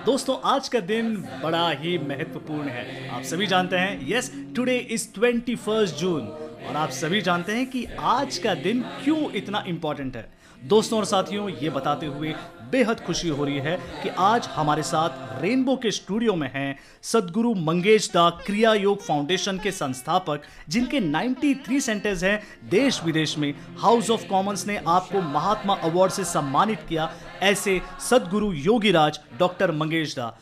दोस्तों, आज का दिन बड़ा ही महत्वपूर्ण है। आप सभी जानते हैं, यस, टुडे इज 21 जून और आप सभी जानते हैं कि आज का दिन क्यों इतना इंपॉर्टेंट है। दोस्तों और साथियों, ये बताते हुए बेहद खुशी हो रही है कि आज हमारे साथ रेनबो के स्टूडियो में हैं सद्गुरु मंगेश दा क्रिया योग फाउंडेशन के संस्थापक, जिनके 93 सेंटर्स हैं देश विदेश में। हाउस ऑफ कॉमन्स ने आपको महात्मा अवार्ड से सम्मानित किया। ऐसे सद्गुरु योगीराज डॉक्टर मंगेश दा।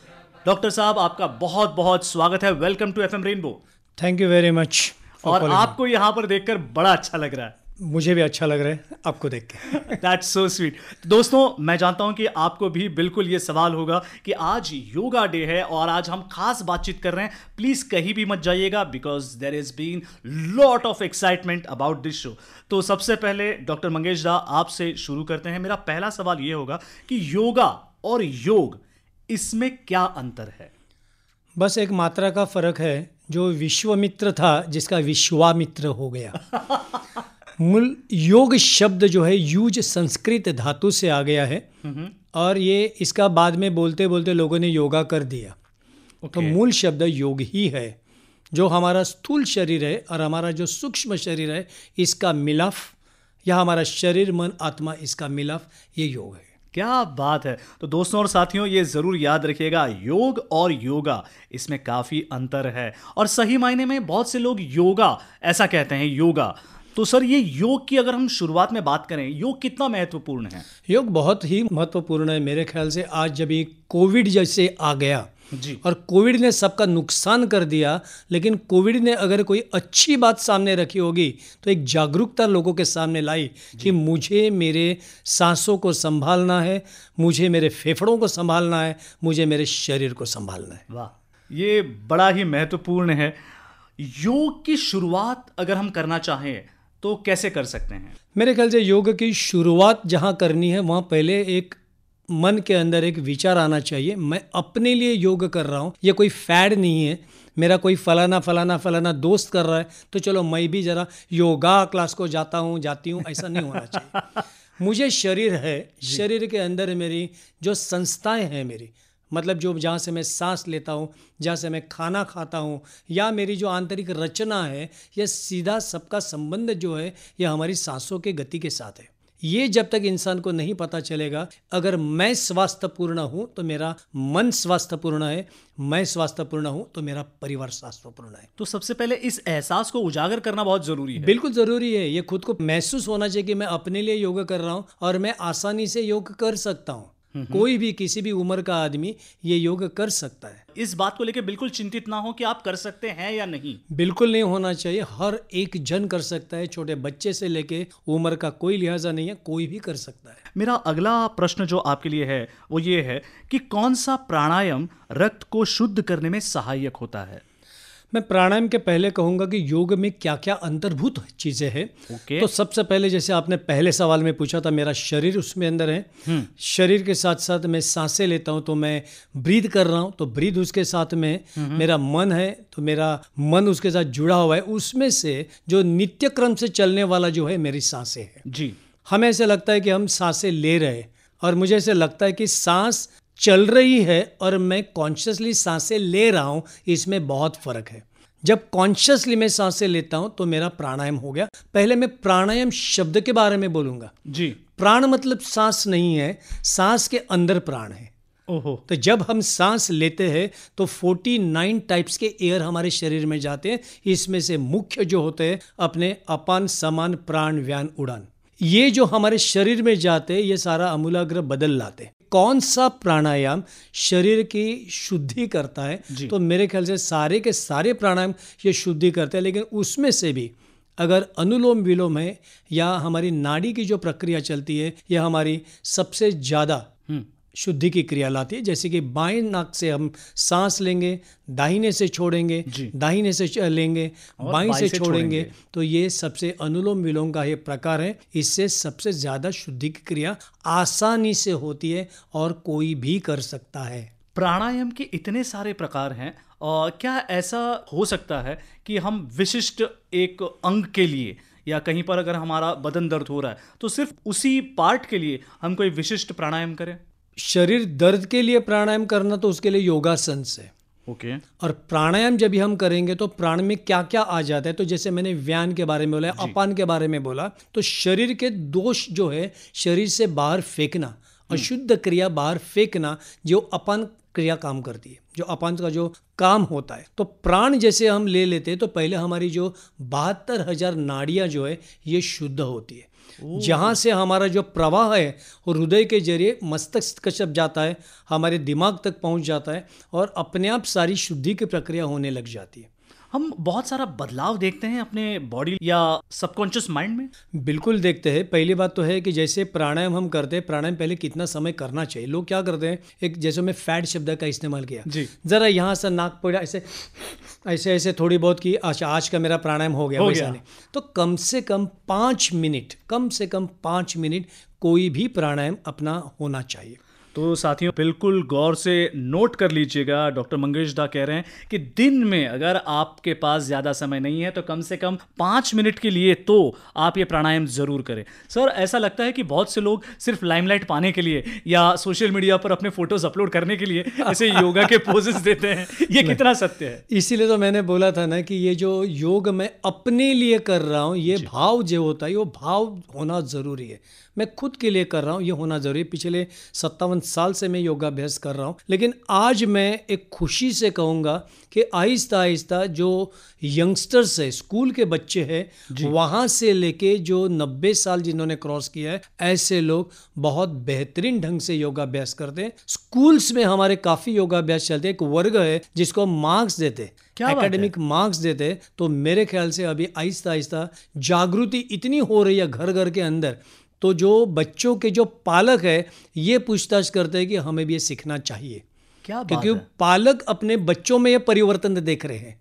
डॉक्टर साहब, आपका बहुत बहुत स्वागत है। Welcome to FM Rainbow. Thank you very much. और आपको यहाँ पर देखकर बड़ा अच्छा लग रहा है। मुझे भी अच्छा लग रहा है आपको देख के। That's so sweet। दोस्तों, मैं जानता हूं कि आपको भी बिल्कुल ये सवाल होगा कि आज योगा डे है और आज हम खास बातचीत कर रहे हैं। प्लीज कहीं भी मत जाइएगा, because there is been lot of excitement about this show. तो सबसे पहले डॉक्टर मंगेश दा, आपसे शुरू करते हैं। मेरा पहला सवाल ये होगा कि योगा और योग, इसमें क्या अंतर है? बस एक मात्रा का फर्क है। जो विश्वामित्र था, जिसका विश्वामित्र हो गया। मूल योग शब्द जो है यूज संस्कृत धातु से आ गया है और ये इसका बाद में बोलते बोलते लोगों ने योगा कर दिया। तो मूल शब्द योग ही है। जो हमारा स्थूल शरीर है और हमारा जो सूक्ष्म शरीर है, इसका मिलाप, या हमारा शरीर मन आत्मा, इसका मिलाप, ये योग है। क्या बात है। तो दोस्तों और साथियों, ये जरूर याद रखिएगा, योग और योगा, इसमें काफी अंतर है। और सही मायने में बहुत से लोग योगा ऐसा कहते हैं, योगा। तो सर, ये योग की अगर हम शुरुआत में बात करें, योग कितना महत्वपूर्ण है? योग बहुत ही महत्वपूर्ण है मेरे ख्याल से। आज जब ये कोविड जैसे आ गया जी, और कोविड ने सबका नुकसान कर दिया, लेकिन कोविड ने अगर कोई अच्छी बात सामने रखी होगी तो एक जागरूकता लोगों के सामने लाई कि मुझे मेरे सांसों को संभालना है, मुझे मेरे फेफड़ों को संभालना है, मुझे मेरे शरीर को संभालना है। वाह, ये बड़ा ही महत्वपूर्ण है। योग की शुरुआत अगर हम करना चाहें तो कैसे कर सकते हैं? मेरे ख्याल से योग की शुरुआत जहाँ करनी है, वहाँ पहले एक मन के अंदर एक विचार आना चाहिए, मैं अपने लिए योग कर रहा हूँ। ये कोई फैड नहीं है, मेरा कोई फलाना फलाना फलाना दोस्त कर रहा है तो चलो मैं भी जरा योगा क्लास को जाता हूँ, जाती हूँ, ऐसा नहीं होना चाहिए। मुझे शरीर है, शरीर के अंदर मेरी जो संस्थाएं हैं, मेरी मतलब जो जहाँ से मैं सांस लेता हूँ, जहाँ से मैं खाना खाता हूँ, या मेरी जो आंतरिक रचना है, यह सीधा सबका संबंध जो है यह हमारी सांसों के गति के साथ है। ये जब तक इंसान को नहीं पता चलेगा, अगर मैं स्वास्थ्यपूर्ण हूँ तो मेरा मन स्वास्थ्यपूर्ण है, मैं स्वास्थ्यपूर्ण हूँ तो मेरा परिवार स्वास्थ्यपूर्ण है। तो सबसे पहले इस एहसास को उजागर करना बहुत जरूरी है। बिल्कुल जरूरी है। ये खुद को महसूस होना चाहिए कि मैं अपने लिए योग कर रहा हूँ और मैं आसानी से योग कर सकता हूँ। कोई भी किसी भी उम्र का आदमी ये योग कर सकता है। इस बात को लेकर बिल्कुल चिंतित ना हो कि आप कर सकते हैं या नहीं। बिल्कुल नहीं होना चाहिए। हर एक जन कर सकता है, छोटे बच्चे से लेके उम्र का कोई लिहाजा नहीं है, कोई भी कर सकता है। मेरा अगला प्रश्न जो आपके लिए है वो ये है कि कौन सा प्राणायाम रक्त को शुद्ध करने में सहायक होता है? मैं प्राणायाम के पहले कहूंगा कि योग में क्या क्या अंतर्भूत चीजें हैं। तो सबसे पहले, जैसे आपने पहले सवाल में पूछा था, मेरा शरीर उसमें अंदर है। शरीर के साथ साथ मैं सांसें लेता हूं तो मैं ब्रीद कर रहा हूं, तो ब्रीद उसके साथ में। मेरा मन है तो मेरा मन उसके साथ जुड़ा हुआ है। उसमें से जो नित्य क्रम से चलने वाला जो है मेरी सांसें हैं जी। हमें ऐसे लगता है कि हम सांसें ले रहे, और मुझे ऐसे लगता है कि सांस चल रही है और मैं कॉन्शियसली सांसें ले रहा हूं, इसमें बहुत फर्क है। जब कॉन्शियसली मैं सांसें लेता हूं तो मेरा प्राणायाम हो गया। पहले मैं प्राणायाम शब्द के बारे में बोलूंगा जी। प्राण मतलब सांस नहीं है, सांस के अंदर प्राण है। ओहो। तो जब हम सांस लेते हैं तो 49 टाइप्स के एयर हमारे शरीर में जाते हैं। इसमें से मुख्य जो होते हैं अपने अपान, समान, प्राण, व्यान, उड़ान, ये जो हमारे शरीर में जाते हैं ये सारा अमूलाग्र बदल लाते हैं। कौन सा प्राणायाम शरीर की शुद्धि करता है? तो मेरे ख्याल से सारे के सारे प्राणायाम ये शुद्धि करते हैं, लेकिन उसमें से भी अगर अनुलोम विलोम है या हमारी नाड़ी की जो प्रक्रिया चलती है, यह हमारी सबसे ज़्यादा शुद्धि की क्रिया लाती है। जैसे कि बाएं नाक से हम सांस लेंगे, दाहिने से छोड़ेंगे, दाहिने से लेंगे, बाएं से छोड़ेंगे, तो ये सबसे अनुलोम विलोम का ये प्रकार है। इससे सबसे ज़्यादा शुद्धि की क्रिया आसानी से होती है और कोई भी कर सकता है। प्राणायाम के इतने सारे प्रकार हैं, और क्या ऐसा हो सकता है कि हम विशिष्ट एक अंग के लिए या कहीं पर अगर हमारा बदन दर्द हो रहा है तो सिर्फ उसी पार्ट के लिए हम कोई विशिष्ट प्राणायाम करें? शरीर दर्द के लिए प्राणायाम करना तो उसके लिए योगासन है। ओके। और प्राणायाम जब भी हम करेंगे तो प्राण में क्या क्या आ जाता है, तो जैसे मैंने व्यान के बारे में बोला, अपान के बारे में बोला, तो शरीर के दोष जो है शरीर से बाहर फेंकना, अशुद्ध क्रिया बाहर फेंकना, जो अपान क्रिया काम करती है, जो अपान का जो काम होता है। तो प्राण जैसे हम ले लेते हैं तो पहले हमारी जो 72,000 नाड़ियां जो है ये शुद्ध होती है, जहाँ से हमारा जो प्रवाह है वो हृदय के जरिए मस्तिष्क तक जाता है, हमारे दिमाग तक पहुँच जाता है और अपने आप सारी शुद्धि की प्रक्रिया होने लग जाती है। हम बहुत सारा बदलाव देखते हैं अपने बॉडी या सबकॉन्शियस माइंड में। बिल्कुल देखते हैं। पहली बात तो है कि जैसे प्राणायाम हम करते हैं, प्राणायाम पहले कितना समय करना चाहिए। लोग क्या करते हैं, एक जैसे मैं फैट शब्द का इस्तेमाल किया जी, जरा यहाँ से नाक पड़ा ऐसे ऐसे ऐसे थोड़ी बहुत की, अच्छा आज का मेरा प्राणायाम हो गया, वैसा नहीं। तो कम से कम 5 मिनट, कम से कम 5 मिनट कोई भी प्राणायाम अपना होना चाहिए। तो साथियों बिल्कुल गौर से नोट कर लीजिएगा, डॉक्टर मंगेश दा कह रहे हैं कि दिन में अगर आपके पास ज़्यादा समय नहीं है तो कम से कम 5 मिनट के लिए तो आप ये प्राणायाम ज़रूर करें। सर, ऐसा लगता है कि बहुत से लोग सिर्फ लाइमलाइट पाने के लिए या सोशल मीडिया पर अपने फोटोज अपलोड करने के लिए ऐसे योगा के पोजेस देते हैं, ये कितना सत्य है? इसीलिए तो मैंने बोला था ना कि ये जो योग मैं अपने लिए कर रहा हूँ, ये भाव जो होता है वो भाव होना ज़रूरी है। मैं खुद के लिए कर रहा हूँ, ये होना ज़रूरी है। पिछले 57 साल से मैं योगाभ्यास कर रहा हूँ, लेकिन आज मैं एक खुशी से कहूँगा कि आहिस्ता आहिस्ता जो यंगस्टर्स है, स्कूल के बच्चे हैं, वहाँ से लेके जो 90 साल जिन्होंने क्रॉस किया है, ऐसे लोग बहुत बेहतरीन ढंग से योगाभ्यास करते हैं। स्कूल्स में हमारे काफ़ी योगाभ्यास चलते हैं। एक वर्ग है जिसको मार्क्स देते, एकेडमिक मार्क्स देते। तो मेरे ख्याल से अभी आहिस्ता आहिस्ता जागृति इतनी हो रही है घर घर के अंदर, तो जो बच्चों के जो पालक है ये पूछताछ करते हैं कि हमें भी ये सीखना चाहिए। क्या क्योंकि पालक अपने बच्चों में ये परिवर्तन देख रहे हैं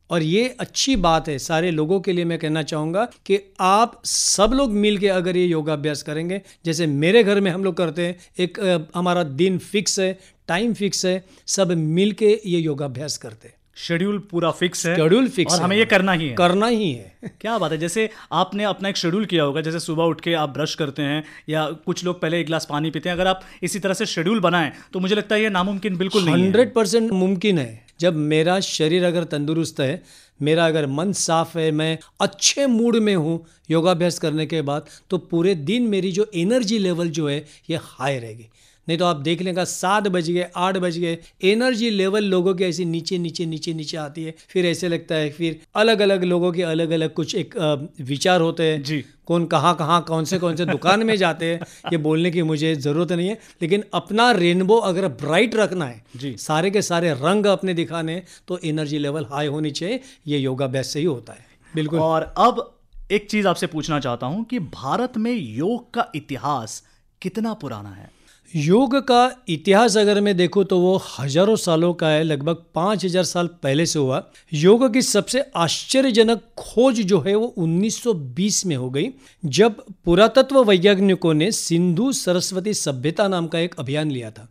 और ये अच्छी बात है। सारे लोगों के लिए मैं कहना चाहूँगा कि आप सब लोग मिल के अगर ये योगाभ्यास करेंगे, जैसे मेरे घर में हम लोग करते हैं, एक हमारा दिन फिक्स है, टाइम फिक्स है, सब मिल के ये योगाभ्यास करते हैं। शेड्यूल पूरा फिक्स है, शेड्यूल फिक्स और हमें ये करना ही है, करना ही है। क्या बात है। जैसे आपने अपना एक शेड्यूल किया होगा, जैसे सुबह उठ के आप ब्रश करते हैं या कुछ लोग पहले 1 गिलास पानी पीते हैं। अगर आप इसी तरह से शेड्यूल बनाएं तो मुझे लगता है ये नामुमकिन बिल्कुल नहीं है। 100% मुमकिन है। जब मेरा शरीर अगर तंदुरुस्त है, मेरा अगर मन साफ है, मैं अच्छे मूड में हूँ योगाभ्यास करने के बाद, तो पूरे दिन मेरी जो एनर्जी लेवल जो है ये हाई रहेगी। नहीं तो आप देख लेंगे 7 बज गए, 8 बज गए, एनर्जी लेवल लोगों की ऐसी नीचे नीचे नीचे नीचे आती है। फिर ऐसे लगता है, फिर अलग अलग लोगों के अलग अलग कुछ एक विचार होते हैं जी। कौन कहाँ कौन से दुकान में जाते हैं, ये बोलने की मुझे ज़रूरत नहीं है। लेकिन अपना रेनबो अगर ब्राइट रखना है जी, सारे के सारे रंग अपने दिखाने, तो एनर्जी लेवल हाई होनी चाहिए। ये योगाभ्यास से ही होता है। बिल्कुल। और अब एक चीज़ आपसे पूछना चाहता हूँ कि भारत में योग का इतिहास कितना पुराना है? योग का इतिहास अगर मैं देखूं तो वो हजारों सालों का है, लगभग 5000 साल पहले से हुआ। योग की सबसे आश्चर्यजनक खोज जो है वो 1920 में हो गई, जब पुरातत्व वैज्ञानिकों ने सिंधु सरस्वती सभ्यता नाम का एक अभियान लिया था।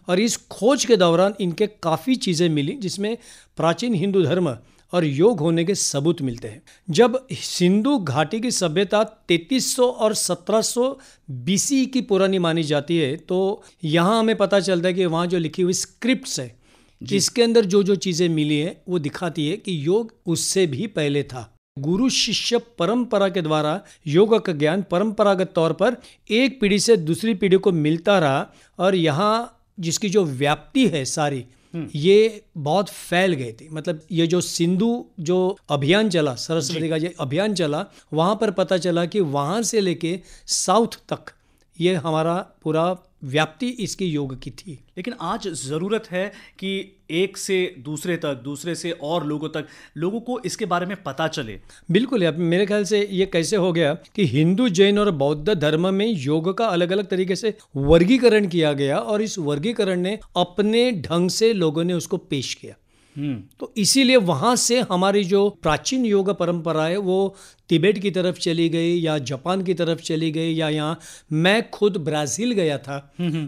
और इस खोज के दौरान इनके काफ़ी चीज़ें मिली, जिसमें प्राचीन हिंदू धर्म और योग होने के सबूत मिलते हैं। जब सिंधु घाटी की सभ्यता 3300 और 1700 BC की पुरानी मानी जाती है, तो यहाँ हमें पता चलता है कि वहाँ जो लिखी हुई स्क्रिप्ट्स है, इसके अंदर जो जो चीज़ें मिली है वो दिखाती है कि योग उससे भी पहले था। गुरु शिष्य परंपरा के द्वारा योग का ज्ञान परंपरागत तौर पर एक पीढ़ी से दूसरी पीढ़ी को मिलता रहा, और यहाँ जिसकी जो व्याप्ति है सारी, ये बहुत फैल गई थी। मतलब ये जो सिंधु जो अभियान चला, सरस्वती का ये अभियान चला, वहाँ पर पता चला कि वहाँ से लेके साउथ तक ये हमारा पूरा व्याप्ति इसकी योग की थी। लेकिन आज ज़रूरत है कि एक से दूसरे तक, दूसरे से और लोगों तक, लोगों को इसके बारे में पता चले। बिल्कुल। अब मेरे ख्याल से ये कैसे हो गया कि हिंदू, जैन और बौद्ध धर्म में योग का अलग अलग तरीके से वर्गीकरण किया गया, और इस वर्गीकरण ने अपने ढंग से लोगों ने उसको पेश किया। तो इसीलिए वहाँ से हमारी जो प्राचीन योग परंपरा है वो तिब्बत की तरफ चली गई, या जापान की तरफ चली गई, या यहाँ मैं खुद ब्राज़ील गया था,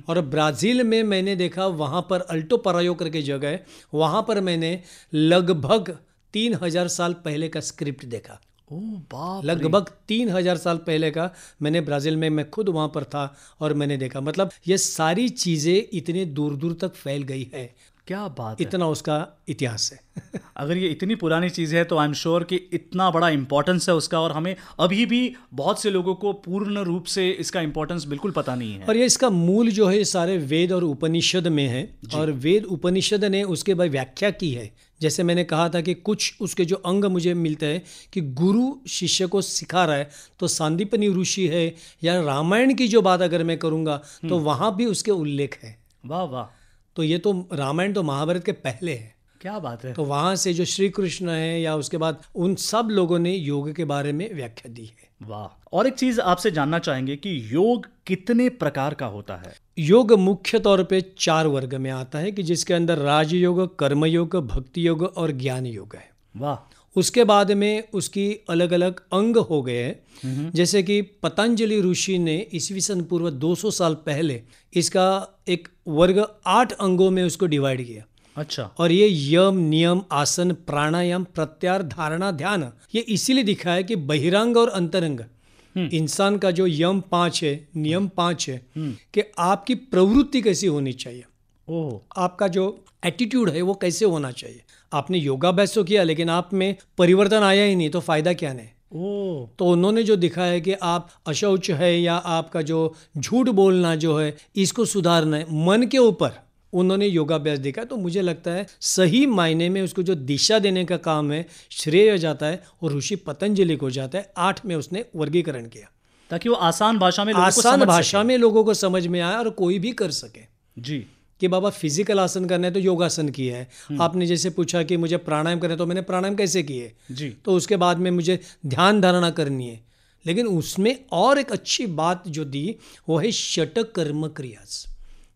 और ब्राज़ील में मैंने देखा वहाँ पर अल्टो परायो करके जगह है, वहाँ पर मैंने लगभग 3000 साल पहले का स्क्रिप्ट देखा। ओह बाप रे। लगभग 3000 साल पहले का। मैंने ब्राज़ील में, मैं खुद वहाँ पर था और मैंने देखा, मतलब ये सारी चीज़ें इतने दूर दूर तक फैल गई है, क्या बात है। इतना उसका इतिहास है। अगर ये इतनी पुरानी चीज़ है तो आई एम श्योर कि इतना बड़ा इंपॉर्टेंस है उसका, और हमें अभी भी बहुत से लोगों को पूर्ण रूप से इसका इंपॉर्टेंस बिल्कुल पता नहीं है। और ये इसका मूल जो है ये सारे वेद और उपनिषद में है, और वेद उपनिषद ने उसके बाद व्याख्या की है। जैसे मैंने कहा था कि कुछ उसके जो अंग मुझे मिलते हैं कि गुरु शिष्य को सिखा रहा है, तो सांदीपनि ऋषि है, या रामायण की जो बात अगर मैं करूँगा तो वहाँ भी उसके उल्लेख है। वाह वाह, तो ये तो रामायण तो महाभारत के पहले है, क्या बात है। तो वहाँ से जो श्री कृष्ण है या उसके बाद उन सब लोगों ने योग के बारे में व्याख्या दी है। वाह। और एक चीज आपसे जानना चाहेंगे कि योग कितने प्रकार का होता है। योग मुख्य तौर पे 4 वर्ग में आता है, कि जिसके अंदर राजयोग, कर्मयोग, भक्ति योग और ज्ञान योग है। वाह। उसके बाद में उसकी अलग अलग अंग हो गए हैं, जैसे कि पतंजलि ऋषि ने ईस्वी सन पूर्व 200 साल पहले इसका एक वर्ग 8 अंगों में उसको डिवाइड किया। अच्छा। और ये यम, नियम, आसन, प्राणायाम, प्रत्याहार, धारणा, ध्यान, ये इसीलिए दिखा है कि बहिरंग और अंतरंग इंसान का जो यम 5 है, नियम 5 है, कि आपकी प्रवृत्ति कैसी होनी चाहिए, ओह। आपका जो एटीट्यूड है वो कैसे होना चाहिए। आपने योगाभ्यास तो किया लेकिन आप में परिवर्तन आया ही नहीं, तो फायदा क्या नहीं। ओह। तो उन्होंने जो दिखाया है कि आप अशौच है या आपका जो झूठ बोलना जो है इसको सुधारना है, मन के ऊपर उन्होंने योगाभ्यास देखा। तो मुझे लगता है सही मायने में उसको जो दिशा देने का काम है श्रेय जाता है और ऋषि पतंजलि को जाता है। 8 में उसने वर्गीकरण किया ताकि वो आसान भाषा में लोगों को आसान समझ भाषा में लोगों को समझ में आए और कोई भी कर सके। जी। कि बाबा फिजिकल आसन करना है तो योगासन किया है, आपने जैसे पूछा कि मुझे प्राणायाम करना है तो मैंने प्राणायाम कैसे किए जी। तो उसके बाद में मुझे ध्यान धारणा करनी है। लेकिन उसमें और एक अच्छी बात जो दी वो है षटक कर्म क्रियास।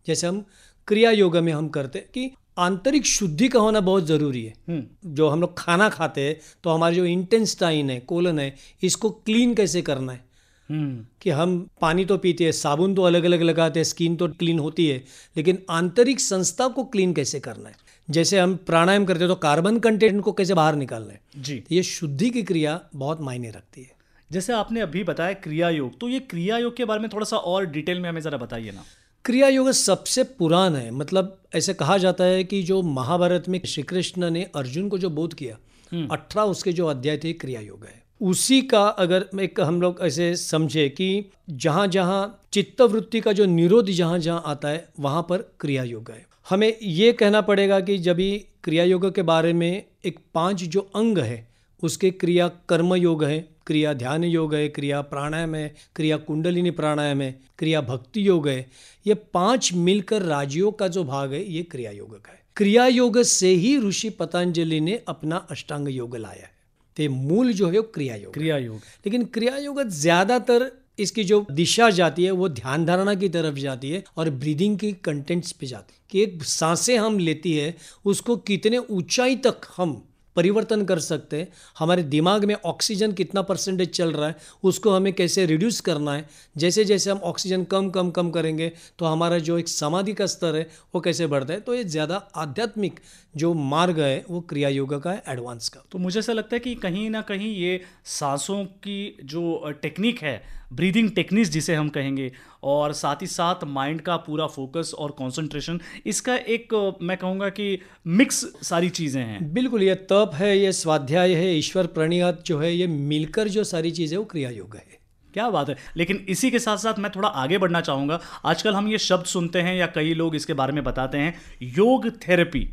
जैसे हम क्रिया योग में हम करते हैं कि आंतरिक शुद्धि का होना बहुत ज़रूरी है। जो हम लोग खाना खाते हैं तो हमारे जो इंटेस्टाइन है, कोलन है, इसको क्लीन कैसे करना है। कि हम पानी तो पीते हैं, साबुन तो अलग अलग लगाते हैं, स्किन तो क्लीन होती है, लेकिन आंतरिक संस्था को क्लीन कैसे करना है। जैसे हम प्राणायाम करते हैं तो कार्बन कंटेंट को कैसे बाहर निकालना है। जी। तो ये शुद्धि की क्रिया बहुत मायने रखती है। जैसे आपने अभी बताया क्रिया योग, तो ये क्रिया योग के बारे में थोड़ा सा और डिटेल में हमें ज़रा बताइए ना। क्रिया योग सबसे पुराना है, मतलब ऐसे कहा जाता है कि जो महाभारत में श्री कृष्ण ने अर्जुन को जो बोध किया 18 उसके जो अध्याय थे क्रिया योग है। उसी का अगर एक हम लोग ऐसे समझे कि जहाँ जहाँ चित्तवृत्ति का जो निरोध जहाँ जहाँ आता है वहाँ पर क्रिया योग है। हमें ये कहना पड़ेगा कि जब भी क्रिया योग के बारे में एक 5 जो अंग है उसके क्रिया कर्म योग है, क्रिया ध्यान योग है, क्रिया प्राणायाम है, क्रिया कुंडलिनी प्राणायाम है, क्रिया भक्ति योग है, ये 5 मिलकर राजयोग का जो भाग है ये क्रिया योग का है। क्रिया योग से ही ऋषि पतंजलि ने अपना अष्टांग योग लाया है। तो मूल जो है वो क्रिया योग। क्रिया योग। लेकिन क्रिया योग ज्यादातर इसकी जो दिशा जाती है वो ध्यान धारणा की तरफ जाती है और ब्रीदिंग की कंटेंट्स पे जाती है कि एक सांसें हम लेती है उसको कितने ऊंचाई तक हम परिवर्तन कर सकते हैं। हमारे दिमाग में ऑक्सीजन कितना परसेंटेज चल रहा है उसको हमें कैसे रिड्यूस करना है। जैसे जैसे हम ऑक्सीजन कम कम कम करेंगे तो हमारा जो एक समाधि का स्तर है वो कैसे बढ़ता है। तो ये ज़्यादा आध्यात्मिक जो मार्ग है वो क्रिया योग का है, एडवांस का। तो मुझे ऐसा लगता है कि कहीं ना कहीं ये सांसों की जो टेक्निक है, ब्रीदिंग टेक्निक्स जिसे हम कहेंगे, और साथ ही साथ माइंड का पूरा फोकस और कंसंट्रेशन, इसका एक मैं कहूँगा कि मिक्स सारी चीज़ें हैं। बिल्कुल, ये तप है, ये स्वाध्याय है, ईश्वर प्रणियात जो है, ये मिलकर जो सारी चीज़ें वो क्रिया योग है। क्या बात है। लेकिन इसी के साथ साथ मैं थोड़ा आगे बढ़ना चाहूँगा। आजकल हम ये शब्द सुनते हैं या कई लोग इसके बारे में बताते हैं, योग थेरेपी।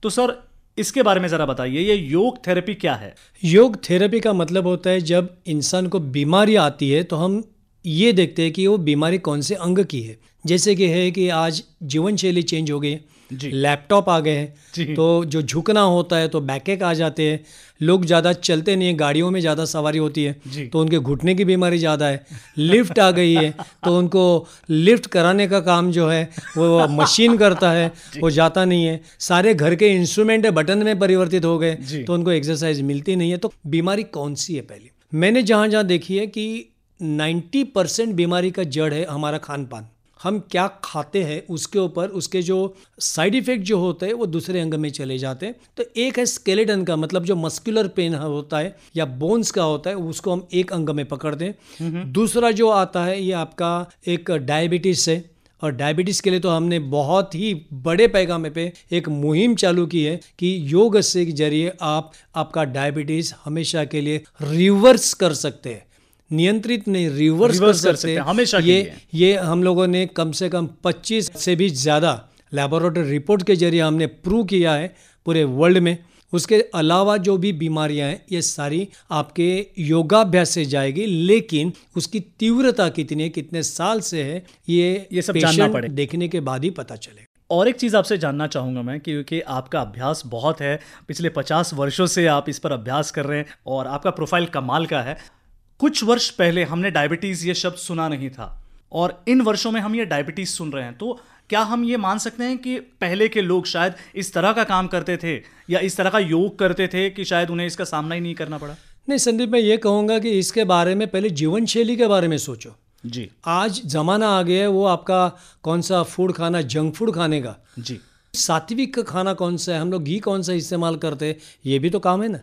तो सर इसके बारे में ज़रा बताइए, ये योग थेरेपी क्या है। योग थेरेपी का मतलब होता है जब इंसान को बीमारी आती है तो हम ये देखते हैं कि वो बीमारी कौन से अंग की है। जैसे कि है कि आज जीवन शैली चेंज हो गई, लैपटॉप आ गए हैं तो जो झुकना होता है तो बैकएक आ जाते हैं, लोग ज़्यादा चलते नहीं हैं, गाड़ियों में ज़्यादा सवारी होती है तो उनके घुटने की बीमारी ज़्यादा है। लिफ्ट आ गई है तो उनको लिफ्ट कराने का काम जो है वो मशीन करता है, वो जाता नहीं है। सारे घर के इंस्ट्रूमेंट बटन में परिवर्तित हो गए तो उनको एक्सरसाइज मिलती नहीं है। तो बीमारी कौन सी है? पहले मैंने जहाँ जहाँ देखी है कि 90% बीमारी का जड़ है हमारा खान पान। हम क्या खाते हैं उसके ऊपर उसके जो साइड इफेक्ट जो होते हैं वो दूसरे अंग में चले जाते हैं। तो एक है स्केलेटन का, मतलब जो मस्कुलर पेन होता है या बोन्स का होता है, उसको हम एक अंग में पकड़ते हैं। दूसरा जो आता है ये आपका एक डायबिटीज है, और डायबिटीज के लिए तो हमने बहुत ही बड़े पैमाने पे एक मुहिम चालू की है कि योग से के जरिए आप आपका डायबिटीज हमेशा के लिए रिवर्स कर सकते हैं, नियंत्रित नहीं रिवर्स कर सकते हैं हमेशा के लिए। ये हम लोगों ने कम से कम 25 से भी ज़्यादा लैबोरेटरी रिपोर्ट के जरिए हमने प्रूव किया है पूरे वर्ल्ड में। उसके अलावा जो भी बीमारियां हैं ये सारी आपके योगाभ्यास से जाएगी, लेकिन उसकी तीव्रता कितनी है, कितने साल से है, ये सब जानना पड़ेगा, देखने के बाद ही पता चलेगा। और एक चीज़ आपसे जानना चाहूँगा मैं, क्योंकि आपका अभ्यास बहुत है, पिछले 50 वर्षों से आप इस पर अभ्यास कर रहे हैं और आपका प्रोफाइल कमाल का है। कुछ वर्ष पहले हमने डायबिटीज़ ये शब्द सुना नहीं था और इन वर्षों में हम ये डायबिटीज़ सुन रहे हैं। तो क्या हम ये मान सकते हैं कि पहले के लोग शायद इस तरह का काम करते थे या इस तरह का योग करते थे कि शायद उन्हें इसका सामना ही नहीं करना पड़ा? नहीं संदीप, मैं ये कहूँगा कि इसके बारे में पहले जीवन शैली के बारे में सोचो जी। आज जमाना आ गया है वो आपका कौन सा फूड खाना, जंक फूड खाने का जी। सात्विक खाना कौन सा है, हम लोग घी कौन सा इस्तेमाल करते हैं, ये भी तो काम है ना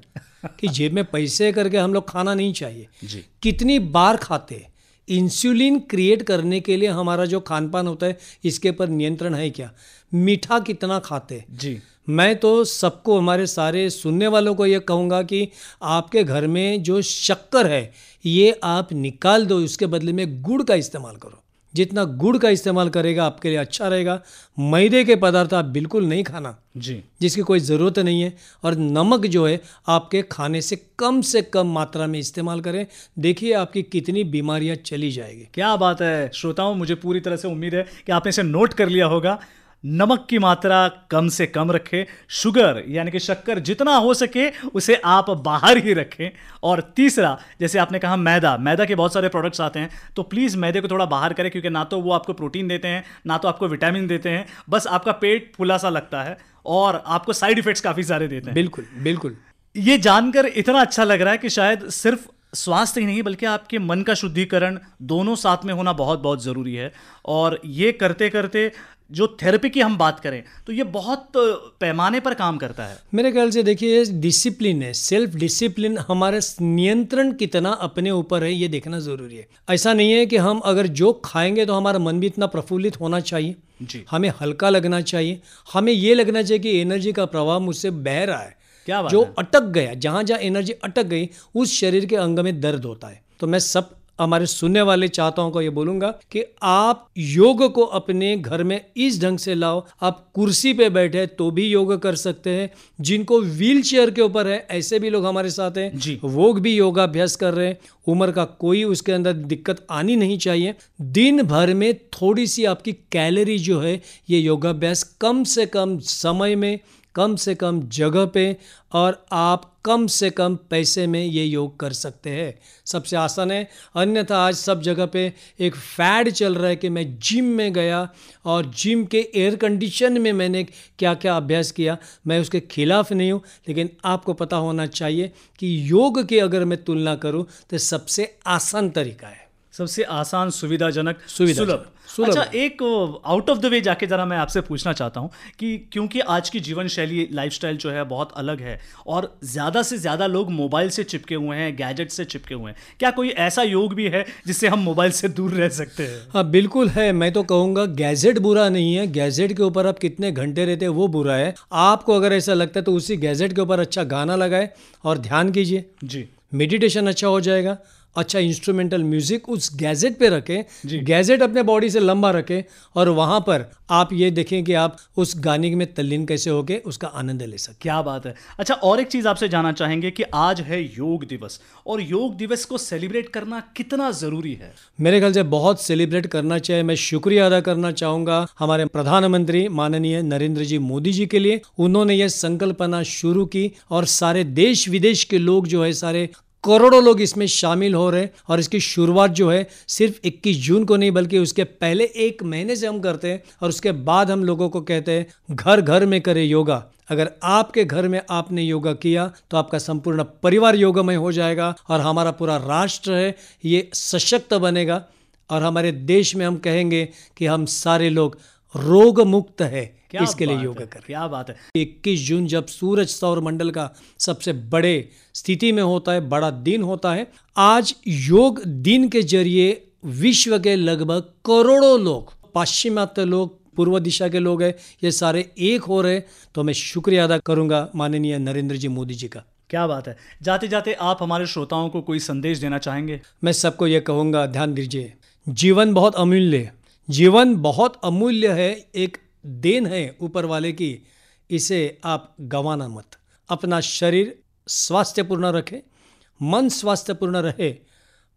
कि जेब में पैसे करके हम लोग खाना नहीं चाहिए जी। कितनी बार खाते हैं, इंसुलिन क्रिएट करने के लिए हमारा जो खान पान होता है इसके पर नियंत्रण है क्या, मीठा कितना खाते हैं जी। मैं तो सबको, हमारे सारे सुनने वालों को ये कहूँगा कि आपके घर में जो शक्कर है ये आप निकाल दो, उसके बदले में गुड़ का इस्तेमाल करो। जितना गुड़ का इस्तेमाल करेगा आपके लिए अच्छा रहेगा। मैदे के पदार्थ आप बिल्कुल नहीं खाना जी, जिसकी कोई ज़रूरत नहीं है, और नमक जो है आपके खाने से कम मात्रा में इस्तेमाल करें। देखिए आपकी कितनी बीमारियां चली जाएगी। क्या बात है श्रोताओं, मुझे पूरी तरह से उम्मीद है कि आपने इसे नोट कर लिया होगा। नमक की मात्रा कम से कम रखें, शुगर यानी कि शक्कर जितना हो सके उसे आप बाहर ही रखें। और तीसरा, जैसे आपने कहा मैदा के बहुत सारे प्रोडक्ट्स आते हैं, तो प्लीज़ मैदे को थोड़ा बाहर करें, क्योंकि ना तो वो आपको प्रोटीन देते हैं ना तो आपको विटामिन देते हैं, बस आपका पेट फूला सा लगता है और आपको साइड इफेक्ट्स काफ़ी सारे देते हैं। बिल्कुल बिल्कुल। ये जानकर इतना अच्छा लग रहा है कि शायद सिर्फ स्वास्थ्य ही नहीं बल्कि आपके मन का शुद्धिकरण दोनों साथ में होना बहुत बहुत ज़रूरी है। और ये करते करते जो थेरेपी की हम बात करें तो ये बहुत पैमाने पर काम करता है मेरे ख्याल से। देखिए डिसिप्लिन है, सेल्फ डिसिप्लिन, हमारा नियंत्रण कितना अपने ऊपर है ये देखना ज़रूरी है। ऐसा नहीं है कि हम अगर जो खाएंगे तो हमारा मन भी इतना प्रफुल्लित होना चाहिए जी। हमें हल्का लगना चाहिए, हमें ये लगना चाहिए कि एनर्जी का प्रवाह मुझसे बह रहा है। क्या बात जो है? अटक गया, जहाँ जहाँ एनर्जी अटक गई उस शरीर के अंग में दर्द होता है। तो मैं सब हमारे सुनने वाले चाहताओं को ये बोलूंगा कि आप योग को अपने घर में इस ढंग से लाओ। आप कुर्सी पे बैठे तो भी योग कर सकते हैं, जिनको व्हील चेयर के ऊपर है ऐसे भी लोग हमारे साथ हैं जी। वो भी योगाभ्यास कर रहे हैं। उम्र का कोई उसके अंदर दिक्कत आनी नहीं चाहिए। दिन भर में थोड़ी सी आपकी कैलोरी जो है ये योगाभ्यास कम से कम समय में, कम से कम जगह पे, और आप कम से कम पैसे में ये योग कर सकते हैं। सबसे आसान है। अन्यथा आज सब जगह पे एक फैड चल रहा है कि मैं जिम में गया और जिम के एयर कंडीशन में मैंने क्या क्या अभ्यास किया। मैं उसके खिलाफ नहीं हूँ, लेकिन आपको पता होना चाहिए कि योग की अगर मैं तुलना करूँ तो सबसे आसान तरीका है, सबसे आसान, सुविधाजनक, सुलभ। अच्छा, एक आउट ऑफ द वे जाके जरा मैं आपसे पूछना चाहता हूँ कि क्योंकि आज की जीवन शैली, लाइफस्टाइल जो है बहुत अलग है और ज़्यादा से ज़्यादा लोग मोबाइल से चिपके हुए हैं, गैजेट से चिपके हुए हैं, क्या कोई ऐसा योग भी है जिससे हम मोबाइल से दूर रह सकते हैं? हाँ बिल्कुल है। मैं तो कहूँगा गैजेट बुरा नहीं है, गैजेट के ऊपर आप कितने घंटे रहते हैं वो बुरा है। आपको अगर ऐसा लगता है तो उसी गैजेट के ऊपर अच्छा गाना लगाए और ध्यान कीजिए जी। मेडिटेशन अच्छा हो जाएगा। अच्छा इंस्ट्रूमेंटल म्यूजिक उस गैजेट पे रखें, गैजेट अपने बॉडी से लंबा रखें और वहां पर आप ये देखें कि आप उस गाने में तल्लीन कैसे होके उसका आनंद ले सकते। क्या बात है। अच्छा, और एक चीज़ आपसे जानना चाहेंगे कि आज है योग दिवस और योग दिवस को सेलिब्रेट करना कितना ज़रूरी है? मेरे ख्याल से बहुत सेलिब्रेट करना चाहिए। मैं शुक्रिया अदा करना चाहूँगा हमारे प्रधानमंत्री माननीय नरेंद्र जी मोदी जी के लिए। उन्होंने ये संकल्पना शुरू की और सारे देश विदेश के लोग जो है, सारे करोड़ों लोग इसमें शामिल हो रहे हैं। और इसकी शुरुआत जो है सिर्फ 21 जून को नहीं बल्कि उसके पहले 1 महीने से हम करते हैं और उसके बाद हम लोगों को कहते हैं घर घर में करें योगा। अगर आपके घर में आपने योगा किया तो आपका संपूर्ण परिवार योगमय हो जाएगा और हमारा पूरा राष्ट्र है ये सशक्त बनेगा। और हमारे देश में हम कहेंगे कि हम सारे लोग रोग मुक्त है। क्या इसके लिए बात योगा है, करें। क्या बात है। 21 जून जब सूरज सौर मंडल का सबसे बड़े स्थिति में होता है, बड़ा दिन होता है, आज योग दिन के जरिए विश्व के लगभग करोड़ों लोग, पाश्चिमात्य लोग, पूर्व दिशा के लोग हैं, ये सारे एक हो रहे। तो मैं शुक्रिया अदा करूंगा माननीय नरेंद्र जी मोदी जी का। क्या बात है। जाते जाते आप हमारे श्रोताओं को कोई संदेश देना चाहेंगे? मैं सबको ये कहूँगा, ध्यान दीजिए, जीवन बहुत अमूल्य है। जीवन बहुत अमूल्य है, एक देन है ऊपर वाले की, इसे आप गंवाना मत। अपना शरीर स्वास्थ्यपूर्ण रखें, मन स्वास्थ्यपूर्ण रहे,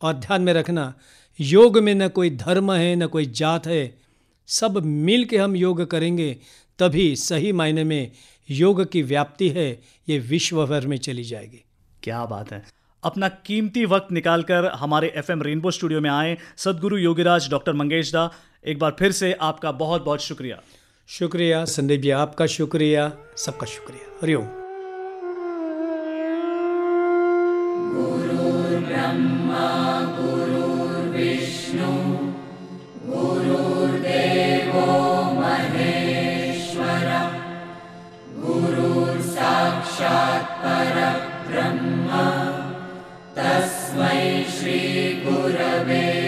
और ध्यान में रखना, योग में न कोई धर्म है न कोई जात है, सब मिल के हम योग करेंगे तभी सही मायने में योग की व्याप्ति है ये विश्व भर में चली जाएगी। क्या बात है। अपना कीमती वक्त निकालकर हमारे एफएम रेनबो स्टूडियो में आए सदगुरु योगीराज डॉक्टर मंगेश दा, एक बार फिर से आपका बहुत बहुत शुक्रिया। शुक्रिया संदीप जी, आपका शुक्रिया, सबका शुक्रिया। हरिओम। ब्रह्मा गुरुर्विष्णु गुरुर्देवो महेश्वर गुरुर्साक्षात् परब्रह्म तस्मै श्री गुरवे